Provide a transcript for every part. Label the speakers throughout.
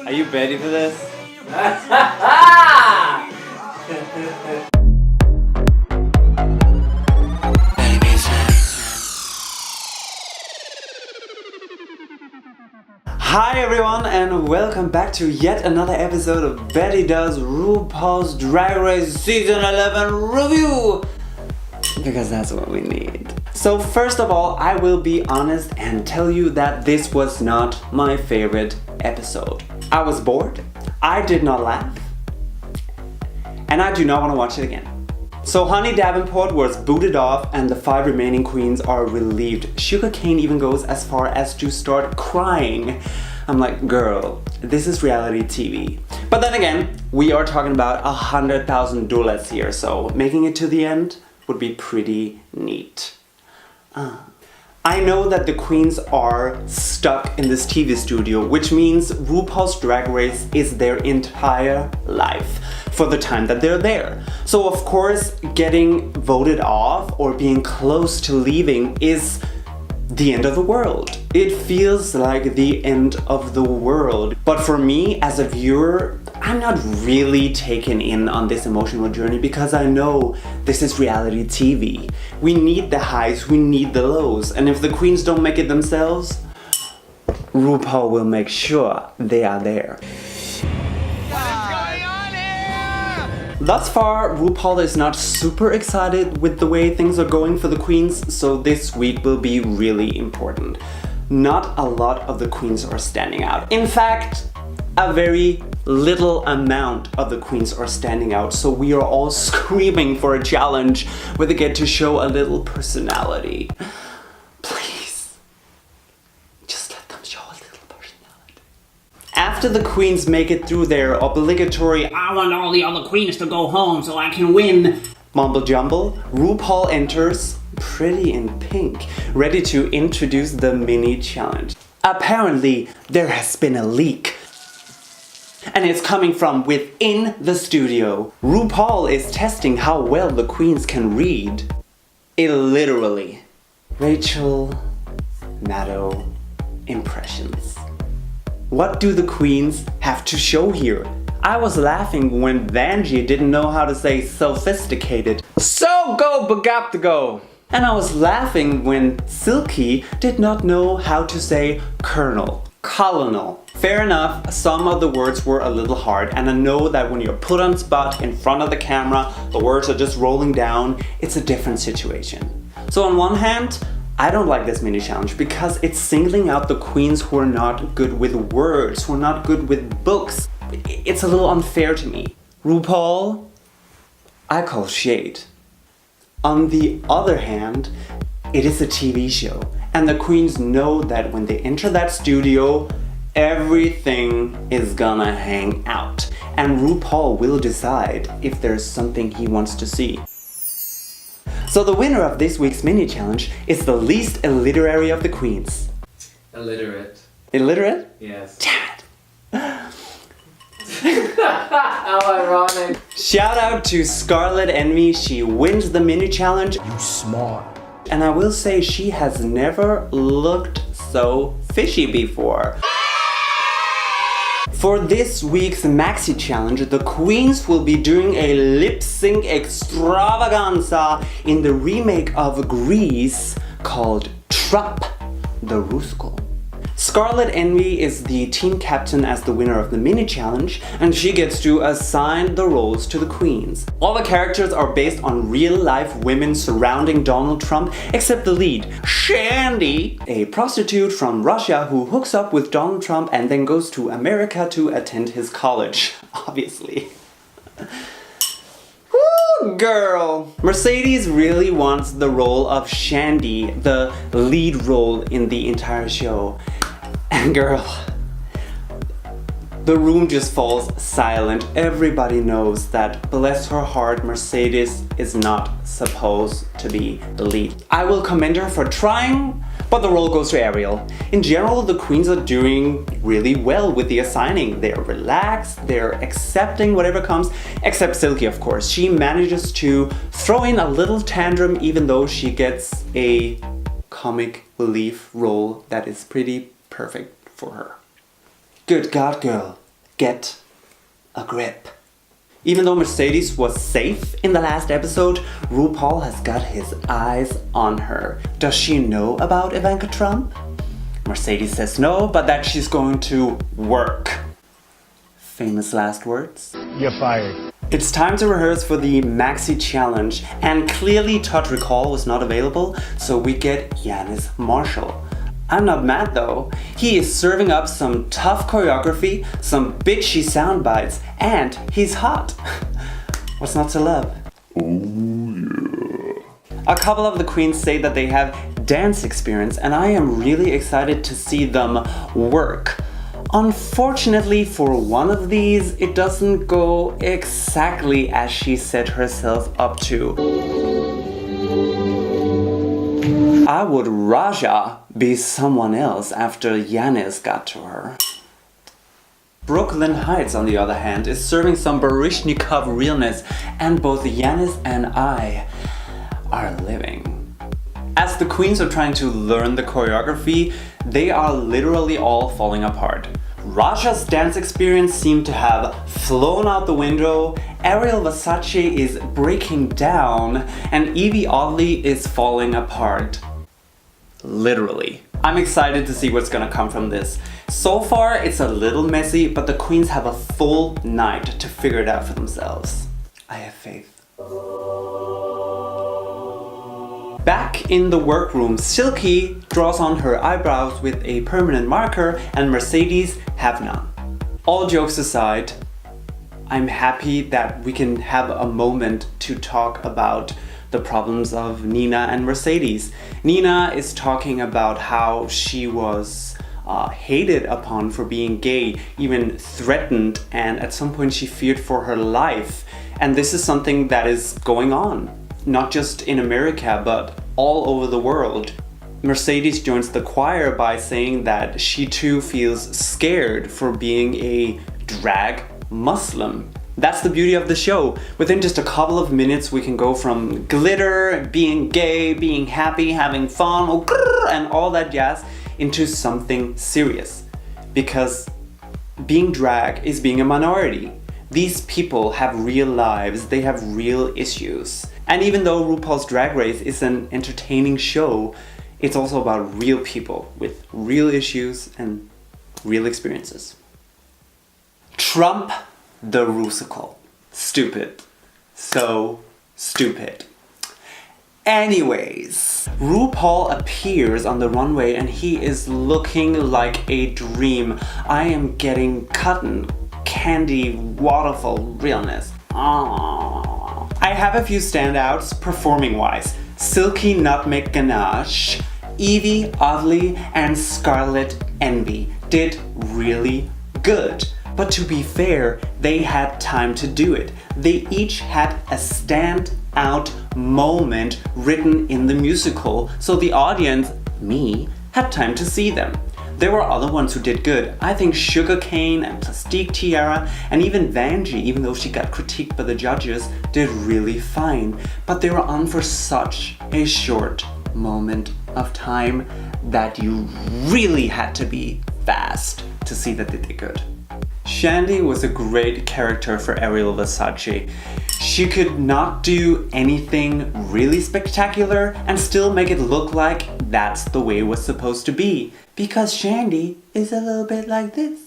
Speaker 1: Are you ready for this? Hi everyone and welcome back to yet another episode of Betty Does RuPaul's Drag Race Season 11 Review! Because that's what we need. So first of all, I will be honest and tell you that this was not my favorite episode. I was bored, I did not laugh, and I do not want to watch it again. So Honey Davenport was booted off and the 5 remaining queens are relieved. Sugarcane even goes as far as to start crying. I'm like, girl, this is reality TV. But then again, we are talking about $100,000 here, so making it to the end would be pretty neat. I know that the queens are stuck in this TV studio, which means RuPaul's Drag Race is their entire life for the time that they're there. So of course, getting voted off or being close to leaving is the end of the world. It feels like the end of the world. But for me, as a viewer, I'm not really taken in on this emotional journey because I know this is reality TV. We need the highs, we need the lows, and if the queens don't make it themselves, RuPaul will make sure they are there. Thus far, RuPaul is not super excited with the way things are going for the queens, so this week will be really important. Not a lot of the queens are standing out. In fact, a very little amount of the queens are standing out, so we are all screaming for a challenge where they get to show a little personality. Please, just let them show a little personality. After the queens make it through their obligatory "I want all the other queens to go home so I can win" mumble jumble, RuPaul enters, pretty in pink, ready to introduce the mini challenge. Apparently, there has been a leak. And it's coming from within the studio. RuPaul is testing how well the queens can read. Literally. Rachel Maddow impressions. What do the queens have to show here? I was laughing when Vanjie didn't know how to say sophisticated. So go Bagaptago! And I was laughing when Silky did not know how to say colonel. Colonel. Fair enough, some of the words were a little hard, and I know that when you're put on spot in front of the camera, the words are just rolling down, it's a different situation. So on one hand, I don't like this mini challenge because it's singling out the queens who are not good with words, who are not good with books. It's a little unfair to me. RuPaul, I call shade. On the other hand, it is a TV show, and the queens know that when they enter that studio, everything is gonna hang out. And RuPaul will decide if there's something he wants to see. So the winner of this week's mini challenge is the least illiterate of the queens.
Speaker 2: Illiterate.
Speaker 1: Illiterate?
Speaker 2: Yes.
Speaker 1: Damn it.
Speaker 2: How ironic.
Speaker 1: Shout out to Scarlet Envy, she wins the mini challenge.
Speaker 3: You smart.
Speaker 1: And I will say she has never looked so fishy before. For this week's Maxi Challenge, the queens will be doing a lip-sync extravaganza in the remake of Grease called Trap the Rusical. Scarlet Envy is the team captain as the winner of the mini challenge, and she gets to assign the roles to the queens. All the characters are based on real-life women surrounding Donald Trump, except the lead, Shandy, a prostitute from Russia who hooks up with Donald Trump and then goes to America to attend his college, obviously. Woo, girl! Mercedes really wants the role of Shandy, the lead role in the entire show. And girl, the room just falls silent. Everybody knows that, bless her heart, Mercedes is not supposed to be the lead. I will commend her for trying, but the role goes to Ariel. In general, the queens are doing really well with the assigning. They're relaxed, they're accepting whatever comes, except Silky, of course. She manages to throw in a little tantrum even though she gets a comic relief role that is pretty perfect for her. Good God, girl. get a grip. Even though Mercedes was safe in the last episode, RuPaul has got his eyes on her. Does she know about Ivanka Trump? Mercedes says no, but that she's going to work. Famous last words.
Speaker 3: You're fired.
Speaker 1: It's time to rehearse for the Maxi Challenge, and clearly Todd Recall was not available, so we get Yanis Marshall. I'm not mad though. He is serving up some tough choreography, some bitchy sound bites, and he's hot. What's not to love? Oh yeah. A couple of the queens say that they have dance experience, and I am really excited to see them work. Unfortunately for one of these, it doesn't go exactly as she set herself up to. I would Raja be someone else after Yanis got to her. Brooklyn Heights, on the other hand, is serving some Baryshnikov realness, and both Yanis and I are living. As the queens are trying to learn the choreography, they are literally all falling apart. Raja's dance experience seemed to have flown out the window, Ariel Versace is breaking down, and Evie Oddly is falling apart. Literally. I'm excited to see what's gonna come from this. So far, it's a little messy, but the queens have a full night to figure it out for themselves. I have faith. Back in the workroom, Silky draws on her eyebrows with a permanent marker, and Mercedes have none. All jokes aside, I'm happy that we can have a moment to talk about the problems of Nina and Mercedes. Nina is talking about how she was hated upon for being gay, even threatened, and at some point she feared for her life. And this is something that is going on, not just in America, but all over the world. Mercedes joins the choir by saying that she too feels scared for being a drag Muslim. That's the beauty of the show. Within just a couple of minutes, we can go from glitter, being gay, being happy, having fun, and all that jazz into something serious. Because being drag is being a minority. These people have real lives, they have real issues. And even though RuPaul's Drag Race is an entertaining show, it's also about real people with real issues and real experiences. Trump the Rusical. Stupid. So stupid. Anyways, RuPaul appears on the runway and he is looking like a dream. I am getting cotton candy waterfall realness. Aww. I have a few standouts performing wise. Silky Nutmeg Ganache, Evie Oddly, and Scarlet Envy did really good. But to be fair, they had time to do it. They each had a standout moment written in the musical, so the audience, me, had time to see them. There were other ones who did good. I think Sugarcane and Plastique Tiara and even Vanjie, even though she got critiqued by the judges, did really fine. But they were on for such a short moment of time that you really had to be fast to see that they did good. Shandy was a great character for Ariel Versace. She could not do anything really spectacular and still make it look like that's the way it was supposed to be. Because Shandy is a little bit like this.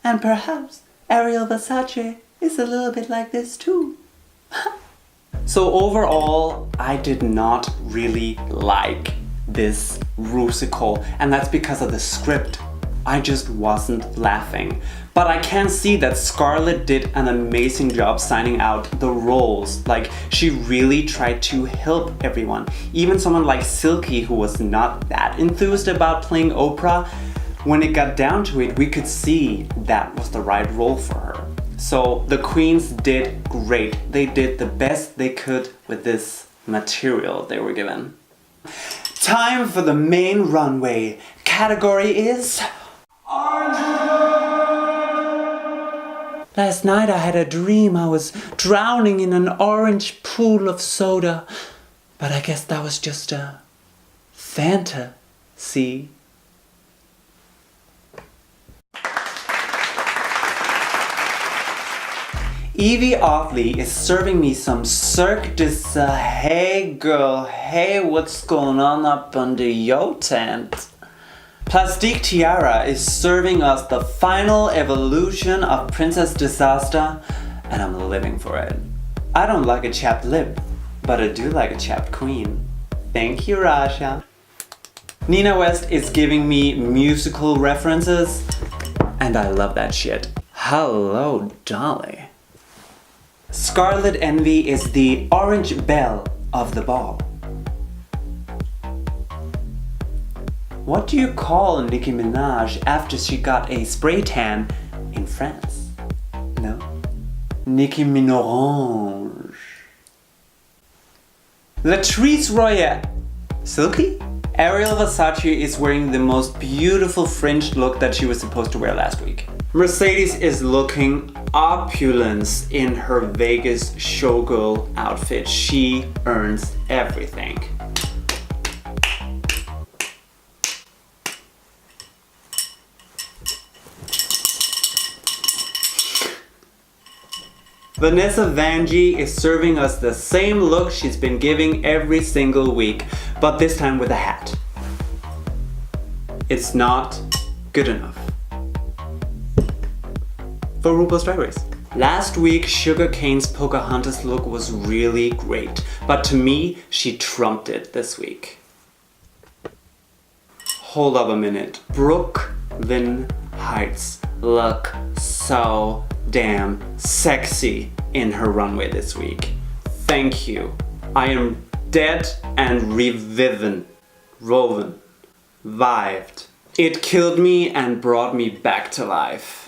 Speaker 1: And perhaps Ariel Versace is a little bit like this too. So overall, I did not really like this Rusical, and that's because of the script. I just wasn't laughing. But I can see that Scarlett did an amazing job signing out the roles. Like, she really tried to help everyone. Even someone like Silky, who was not that enthused about playing Oprah, when it got down to it, we could see that was the right role for her. So the queens did great. They did the best they could with this material they were given. Time for the main runway. Category is Last night I had a dream I was drowning in an orange pool of soda, but I guess that was just a fantasy. Evie Oddly is serving me some Cirque du Soleil. Hey girl, hey, what's going on up under your tent? Plastique Tiara is serving us the final evolution of Princess Disaster, and I'm living for it. I don't like a chapped lip, but I do like a chapped queen. Thank you, Raja. Nina West is giving me musical references, and I love that shit. Hello, Dolly. Scarlet Envy is the orange belle of the ball. What do you call Nicki Minaj after she got a spray tan in France? No? Nicki Minaj. Latrice Royale. Silky? Ariel Versace is wearing the most beautiful fringed look that she was supposed to wear last week. Mercedes is looking opulence in her Vegas showgirl outfit. She earns everything. Vanessa Vanjie is serving us the same look she's been giving every single week, but this time with a hat. It's not good enough for RuPaul's Drag Race. Last week, Sugar Cane's Pocahontas look was really great, but to me, she trumped it this week. Hold up a minute. Brooklyn Heights look so damn sexy in her runway this week. Thank you. I am dead and revived. It killed me and brought me back to life.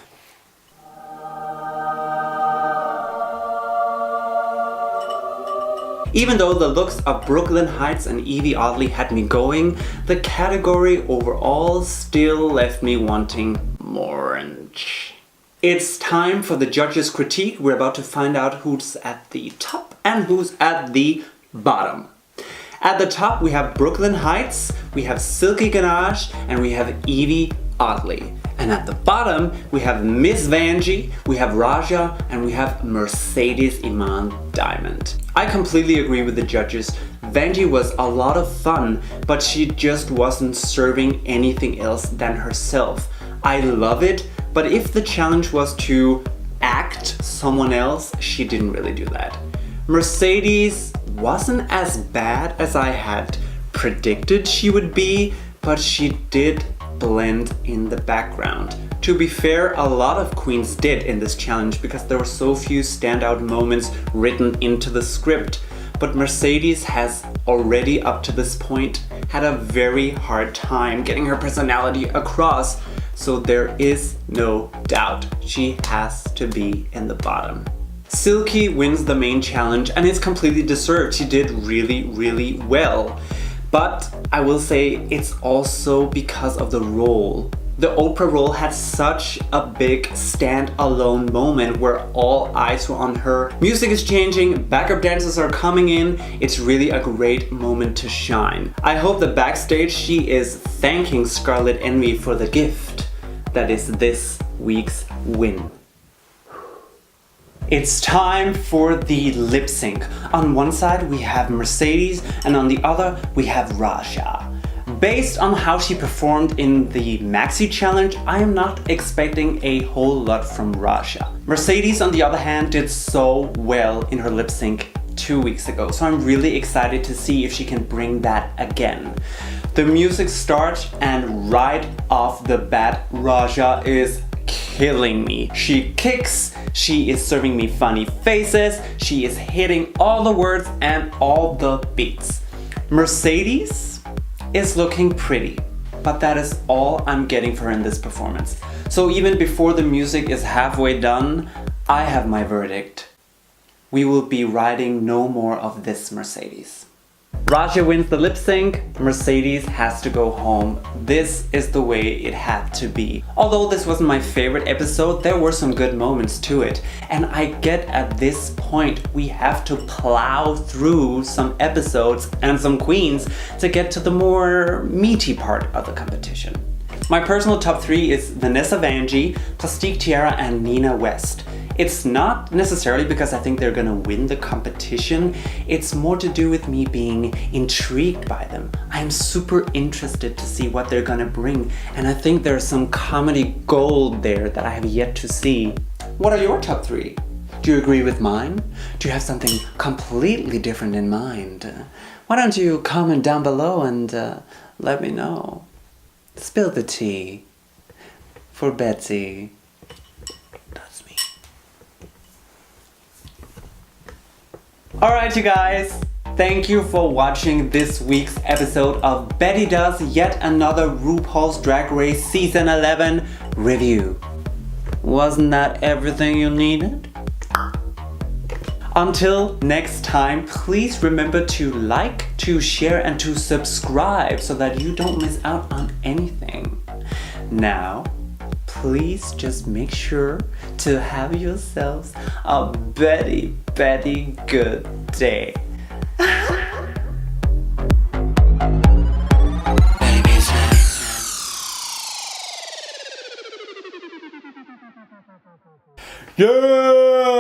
Speaker 1: Even though the looks of Brooklyn Heights and Evie Oddly had me going, the category overall still left me wanting more orange. It's time for the judges' critique. We're about to find out who's at the top and who's at the bottom. At the top we have Brooklyn Heights, we have Silky Ganache, and we have Evie Oddly. And at the bottom we have Miss Vanjie, we have Raja, and we have Mercedes Iman Diamond. I completely agree with the judges. Vanjie was a lot of fun, but she just wasn't serving anything else than herself. I love it, but if the challenge was to act someone else, she didn't really do that. Mercedes wasn't as bad as I had predicted she would be, but she did blend in the background. To be fair, a lot of queens did in this challenge because there were so few standout moments written into the script. But Mercedes has already up to this point had a very hard time getting her personality across, so there is no doubt she has to be in the bottom. Silky wins the main challenge and it's completely deserved. She did really well. But I will say it's also because of the role. The Oprah role had such a big stand-alone moment where all eyes were on her. Music is changing, backup dancers are coming in. It's really a great moment to shine. I hope that backstage she is thanking Scarlet Envy for the gift that is this week's win. It's time for the lip sync. On one side we have Mercedes and on the other we have Raja. Based on how she performed in the Maxi Challenge, I am not expecting a whole lot from Raja. Mercedes, on the other hand, did so well in her lip sync 2 weeks ago, so I'm really excited to see if she can bring that again. The music starts and right off the bat, Raja is killing me. She kicks, she is serving me funny faces, she is hitting all the words and all the beats. Mercedes is looking pretty, but that is all I'm getting for her in this performance. So even before the music is halfway done, I have my verdict. We will be riding no more of this Mercedes. Raja wins the lip sync, Mercedes has to go home. This is the way it had to be. Although this wasn't my favorite episode, there were some good moments to it. And I get at this point we have to plow through some episodes and some queens to get to the more meaty part of the competition. My personal top 3 is Vanessa Vanjie, Plastique Tiara, and Nina West. It's not necessarily because I think they're gonna win the competition. It's more to do with me being intrigued by them. I'm super interested to see what they're gonna bring, and I think there's some comedy gold there that I have yet to see. What are your top 3? Do you agree with mine? Do you have something completely different in mind? Why don't you comment down below and let me know. Spill the tea. For Betsy. That's me. Alright, you guys. Thank you for watching this week's episode of Betty Does Yet Another RuPaul's Drag Race Season 11 review. Wasn't that everything you needed? Until next time, please remember to like, to share, and to subscribe so that you don't miss out on anything. Now, please just make sure to have yourselves a very, very good day. Yeah!